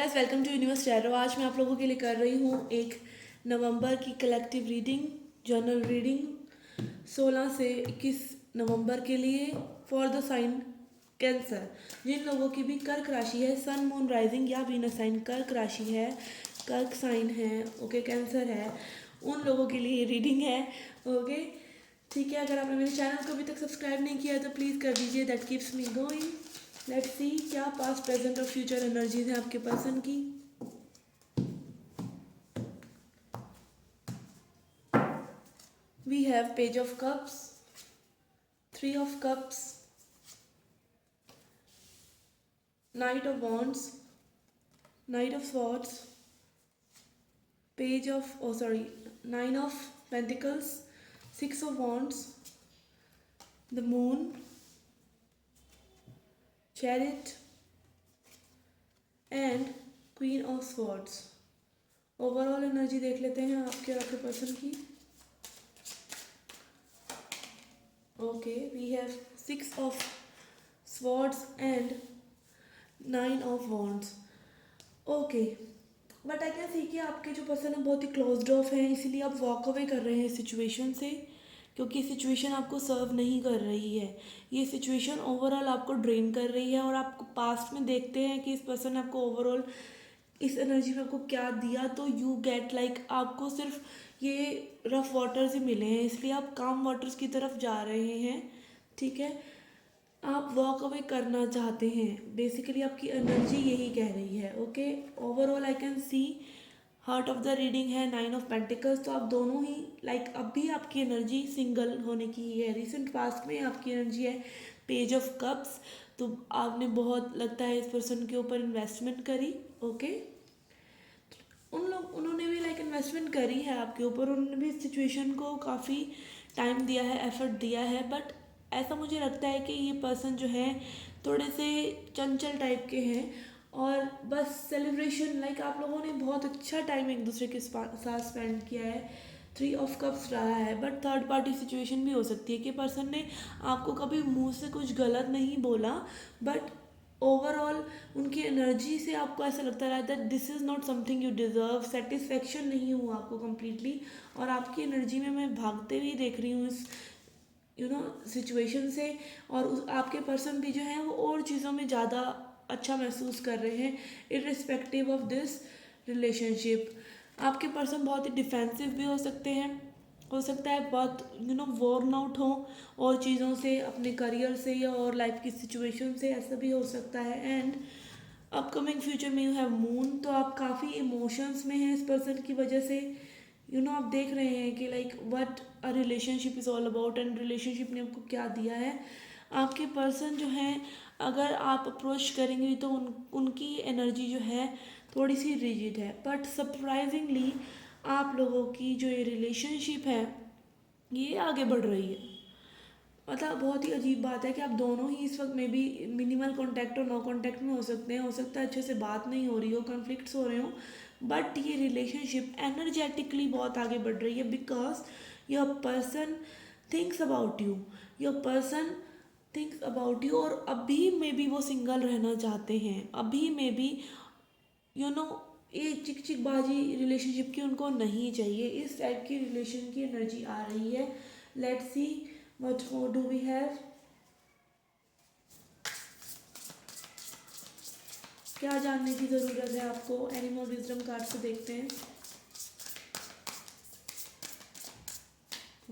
Guys, welcome to universe tarot. आज मैं आप लोगों के लिए कर रही हूँ एक नवंबर की कलेक्टिव रीडिंग, जर्नल रीडिंग 16 से 21 नवंबर के लिए फॉर द साइन कैंसर। जिन लोगों की भी कर्क राशि है, सन मून राइजिंग या वीनस साइन कर्क राशि है, कर्क साइन है, ओके, कैंसर है, उन लोगों के लिए रीडिंग है। ओके, ठीक है। अगर आपने मेरे चैनल को अभी तक सब्सक्राइब नहीं किया है तो प्लीज़ कर दीजिए, that keeps me going. Let's see क्या पास्ट प्रेजेंट और फ्यूचर एनर्जीज हैं आपके पर्सन की। We have page of cups, 3 of cups, knight of wands, knight of swords, page of 9 of pentacles, 6 of wands, the moon, chariot and queen of swords. Overall energy देख लेते हैं आपके और आपके person की। Okay, we have 6 of swords and 9 of wands। Okay, but I can सी कि आपके जो पर्सन है बहुत ही क्लोज्ड ऑफ है, इसीलिए आप वॉक अवे कर रहे हैं सिचुएशन से, क्योंकि सिचुएशन आपको सर्व नहीं कर रही है। ये सिचुएशन ओवरऑल आपको ड्रेन कर रही है और आप पास्ट में देखते हैं कि इस पर्सन ने आपको ओवरऑल इस एनर्जी में आपको क्या दिया, तो यू गेट लाइक आपको सिर्फ ये रफ वाटर्स ही मिले हैं, इसलिए आप काम वाटर्स की तरफ जा रहे हैं। ठीक है, आप वॉक अवे करना चाहते हैं, बेसिकली आपकी एनर्जी यही कह रही है। Okay, overall I can C heart of the reading है 9 of pentacles, तो आप दोनों ही लाइक अभी आपकी एनर्जी सिंगल होने की ही है। रिसेंट पास्ट में आपकी एनर्जी है पेज ऑफ कप्स, तो आपने बहुत लगता है इस पर्सन के ऊपर इन्वेस्टमेंट करी। ओके, उन्होंने भी लाइक इन्वेस्टमेंट करी है आपके ऊपर, उन्होंने भी इस सिचुएशन को काफ़ी टाइम दिया है, एफर्ट दिया है, बट ऐसा मुझे लगता है कि ये पर्सन जो है थोड़े से चंचल टाइप के हैं और बस सेलिब्रेशन लाइक आप लोगों ने बहुत अच्छा टाइम एक दूसरे के साथ स्पेंड किया है। 3 of cups रहा है, बट थर्ड पार्टी सिचुएशन भी हो सकती है कि पर्सन ने आपको कभी मुंह से कुछ गलत नहीं बोला, बट ओवरऑल उनकी एनर्जी से आपको ऐसा लगता रहा that this is not something you deserve, satisfaction नहीं हुआ आपको कम्प्लीटली, और आपकी एनर्जी में मैं भागते हुए देख रही हूँ इस सिचुएशन से। और आपके पर्सन भी जो है वो और चीज़ों में ज़्यादा अच्छा महसूस कर रहे हैं इर्रिस्पेक्टिव ऑफ दिस रिलेशनशिप। आपके पर्सन बहुत ही डिफेंसिव भी हो सकता है बहुत वॉर्न आउट हो और चीज़ों से, अपने करियर से या और लाइफ की सिचुएशन से, ऐसा भी हो सकता है। एंड अपकमिंग फ्यूचर में यू हैव मून, तो आप काफ़ी इमोशंस में हैं इस पर्सन की वजह से। आप देख रहे हैं कि like what a relationship is all about and relationship ने आपको क्या दिया है। आपके पर्सन जो है अगर आप अप्रोच करेंगे तो उनकी एनर्जी जो है थोड़ी सी रिजिड है, बट सरप्राइजिंगली आप लोगों की जो ये रिलेशनशिप है ये आगे बढ़ रही है। मतलब बहुत ही अजीब बात है कि आप दोनों ही इस वक्त में भी मिनिमल कांटेक्ट और नो कांटेक्ट में हो सकते हैं, हो सकता है अच्छे से बात नहीं हो रही हो, कॉन्फ्लिक्ट्स हो रहे हो, बट ये रिलेशनशिप एनर्जेटिकली बहुत आगे बढ़ रही है because your person thinks about you, your person thinks about you, और अभी में भी वो सिंगल रहना चाहते हैं, अभी में भी यू नो ये चिक चिक बाजी रिलेशनशिप की उनको नहीं चाहिए, इस टाइप की रिलेशन की एनर्जी आ रही है। Let's see what more do we have. क्या जानने की ज़रूरत है आपको, एनिमल विजडम कार्ड से देखते हैं।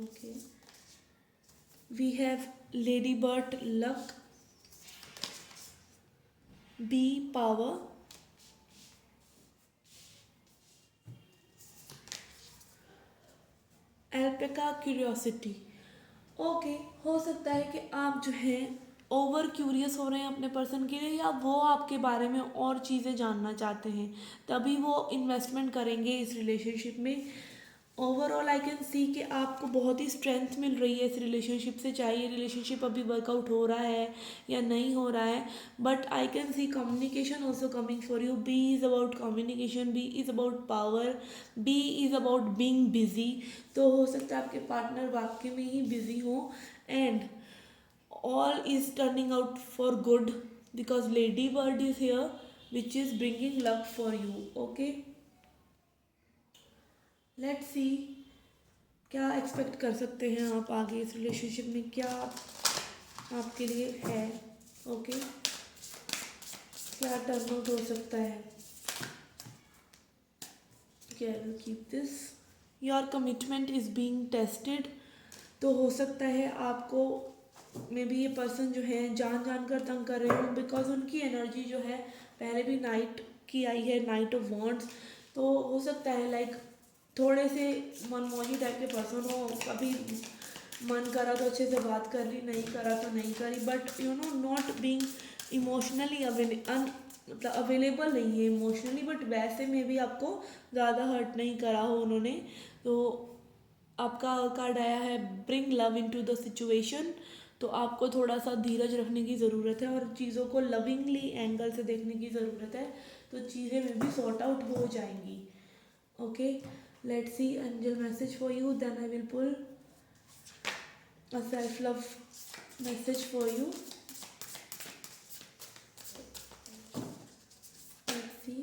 Okay, we have lady bird luck, bee power, alpaca curiosity. Okay, हो सकता है कि आप जो है ओवर क्यूरियस हो रहे हैं अपने पर्सन के लिए, या वो आपके बारे में और चीज़ें जानना चाहते हैं, तभी वो इन्वेस्टमेंट करेंगे इस रिलेशनशिप में। ओवरऑल आई कैन सी कि आपको बहुत ही स्ट्रेंथ मिल रही है इस रिलेशनशिप से, चाहे ये रिलेशनशिप अभी वर्कआउट हो रहा है या नहीं हो रहा है, but I can see communication also coming for you. B is about communication, B is about power, B is about being busy. तो हो सकता है आपके पार्टनर वाकई में ही बिजी हो and all is turning out for good because lady bird is here, which is bringing love for you. Okay, let's see क्या एक्सपेक्ट कर सकते हैं आप आगे इस रिलेशनशिप में, क्या आपके लिए है. ओके, क्या टर्न आउट हो सकता है. Okay, I will keep this. Your commitment is being tested. तो हो सकता है आपको मे बी ये पर्सन जो है जान कर तंग कर रहे हो, बिकॉज उनकी एनर्जी जो है पहले भी नाइट की आई है, नाइट ऑफ वॉन्ड्स. तो हो सकता है लाइक थोड़े से मनमोही टाइप के पर्सन हो. कभी मन करा तो अच्छे से बात कर ली, नहीं करा तो नहीं करी, but you know not being emotionally मतलब अवेलेबल नहीं है इमोशनली, बट वैसे में भी आपको ज़्यादा हर्ट नहीं करा हो उन्होंने. तो आपका कार्ड आया है bring love into the situation. तो आपको थोड़ा सा धीरज रखने की ज़रूरत है और चीज़ों को लविंगली एंगल से देखने की ज़रूरत है, तो चीज़ें में भी सॉर्ट आउट हो जाएंगी. Okay, let's see angel message for you, then I will pull a self love message for you. Let's see.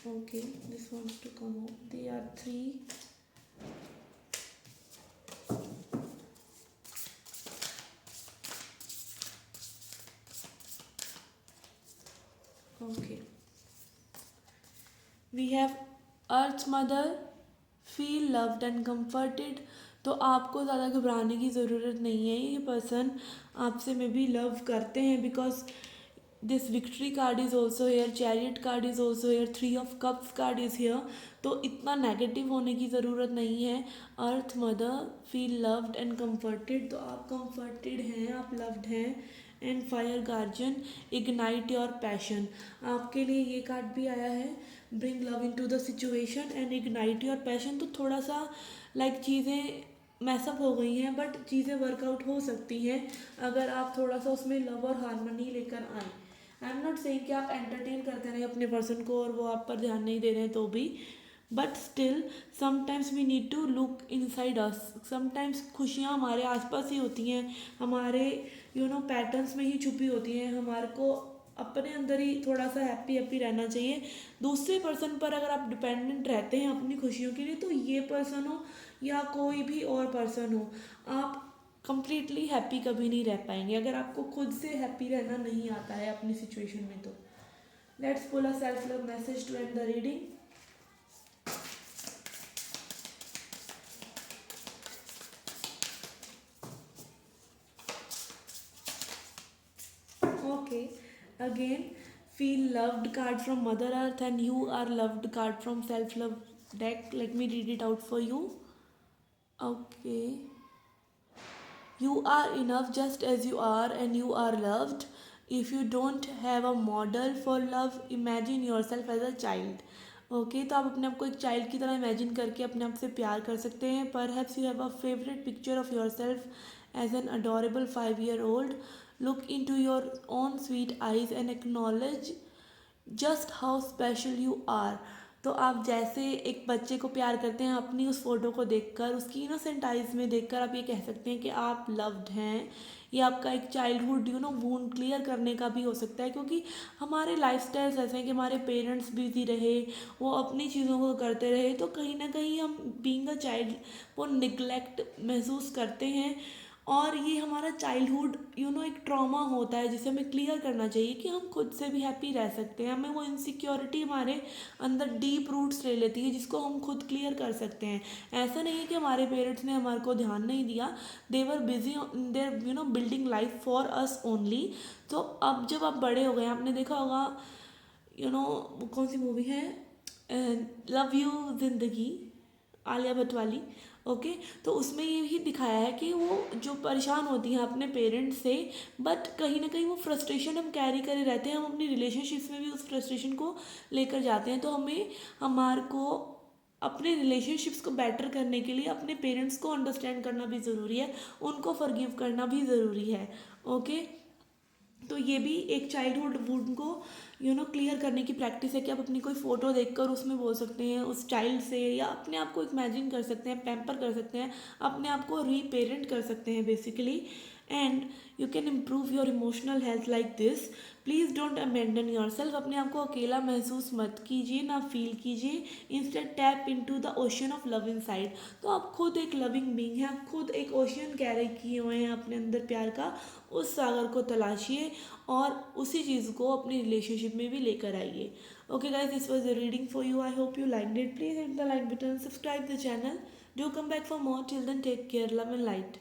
Okay, this wants to come out. They are 3. Okay. We have Earth Mother, feel loved and comforted. तो आपको ज़्यादा घबराने की ज़रूरत नहीं है. ये person आपसे में भी लव करते हैं, because this victory card is also here, chariot card is also here, 3 of cups card is here. तो इतना नेगेटिव होने की ज़रूरत नहीं है. Earth mother, feel loved and comforted. तो आप कंफर्टेड हैं, आप लव्ड हैं. And fire guardian, ignite your passion. आपके लिए ये कार्ड भी आया है, bring love into the situation and ignite your passion. तो थोड़ा सा लाइक चीज़ें मैसअप हो गई हैं, बट चीज़ें वर्कआउट हो सकती हैं अगर आप थोड़ा सा उसमें लव और हारमोनी लेकर आएँ. आई एम नॉट सेइंग कि आप एंटरटेन करते रहें अपने पर्सन को और वो आप पर ध्यान नहीं दे रहे हैं तो भी, but still sometimes we need to look inside us. Sometimes खुशियाँ हमारे आसपास ही होती हैं, हमारे यू नो पैटर्न्स में ही छुपी होती हैं. हमारे को अपने अंदर ही थोड़ा सा हैप्पी रहना चाहिए. दूसरे पर्सन पर अगर आप डिपेंडेंट रहते हैं अपनी खुशियों के लिए, तो ये पर्सन हो या कोई भी और पर्सन हो, आप कंप्लीटली हैप्पी कभी नहीं रह पाएंगे अगर आपको खुद से हैप्पी रहना नहीं आता है अपनी सिचुएशन में. तो let's pull a self love message to end the reading. Okay, again, feel loved card from Mother Earth and you are loved card from self love deck. Let me read it out for you. Okay, you are enough just as you are and you are loved. If you don't have a model for love, imagine yourself as a child. Okay, तो आप अपने आप को एक child की तरह imagine करके अपने आप से प्यार कर सकते हैं. Perhaps you have a favourite picture of yourself as an adorable 5-year-old. Look into your own sweet eyes and acknowledge just how special you are. तो आप जैसे एक बच्चे को प्यार करते हैं अपनी उस फोटो को देखकर, उसकी इनोसेंट आइज में देखकर आप ये कह सकते हैं कि आप लव्ड हैं. ये आपका एक चाइल्डहुड वूंड क्लियर करने का भी हो सकता है, क्योंकि हमारे लाइफस्टाइल्स ऐसे हैं कि हमारे पेरेंट्स बिजी रहे, वो अपनी चीज़ों को करते रहे, तो कहीं ना कहीं हम बीइंग अ चाइल्ड वो निगलेक्ट महसूस करते हैं. और ये हमारा चाइल्डहुड एक ट्रॉमा होता है जिसे हमें क्लियर करना चाहिए कि हम खुद से भी हैप्पी रह सकते हैं. हमें वो इनसिक्योरिटी हमारे अंदर डीप रूट्स ले लेती है जिसको हम खुद क्लियर कर सकते हैं. ऐसा नहीं है कि हमारे पेरेंट्स ने हमारे को ध्यान नहीं दिया, they were busy there building life for us only. तो अब जब आप बड़े हो गए, आपने देखा होगा कौन सी मूवी है, लव यू जिंदगी, आलिया भट्ट वाली. ओके, तो उसमें ये ही दिखाया है कि वो जो परेशान होती हैं अपने पेरेंट्स से, बट कहीं ना कहीं वो फ्रस्ट्रेशन हम कैरी करे रहते हैं. हम अपनी रिलेशनशिप्स में भी उस फ्रस्ट्रेशन को लेकर जाते हैं. तो हमारे को अपने रिलेशनशिप्स को बेटर करने के लिए अपने पेरेंट्स को अंडरस्टैंड करना भी ज़रूरी है, उनको फॉरगिव करना भी ज़रूरी है. ओके, तो ये भी एक चाइल्डहुड वुंड को क्लियर करने की प्रैक्टिस है कि आप अपनी कोई फ़ोटो देखकर उसमें बोल सकते हैं उस चाइल्ड से, या अपने आप को इमेजिन कर सकते हैं, पैम्पर कर सकते हैं, अपने आप को रीपेरेंट कर सकते हैं basically. And you can improve your emotional health like this. Please don't abandon your self. अपने आप को अकेला महसूस मत कीजिए, ना फील कीजिए। Instead tap into the ocean of love inside. तो आप खुद एक लविंग बीइंग हैं, आप खुद एक ओशन कैरी किए हुए हैं अपने अंदर प्यार का। उस सागर को तलाशिए और उसी चीज़ को अपनी रिलेशनशिप में भी लेकर आइए। Okay guys, this was the reading for you. I hope you like it. Please hit the like button, subscribe the channel, do come back for more. Till then, take care, love and light.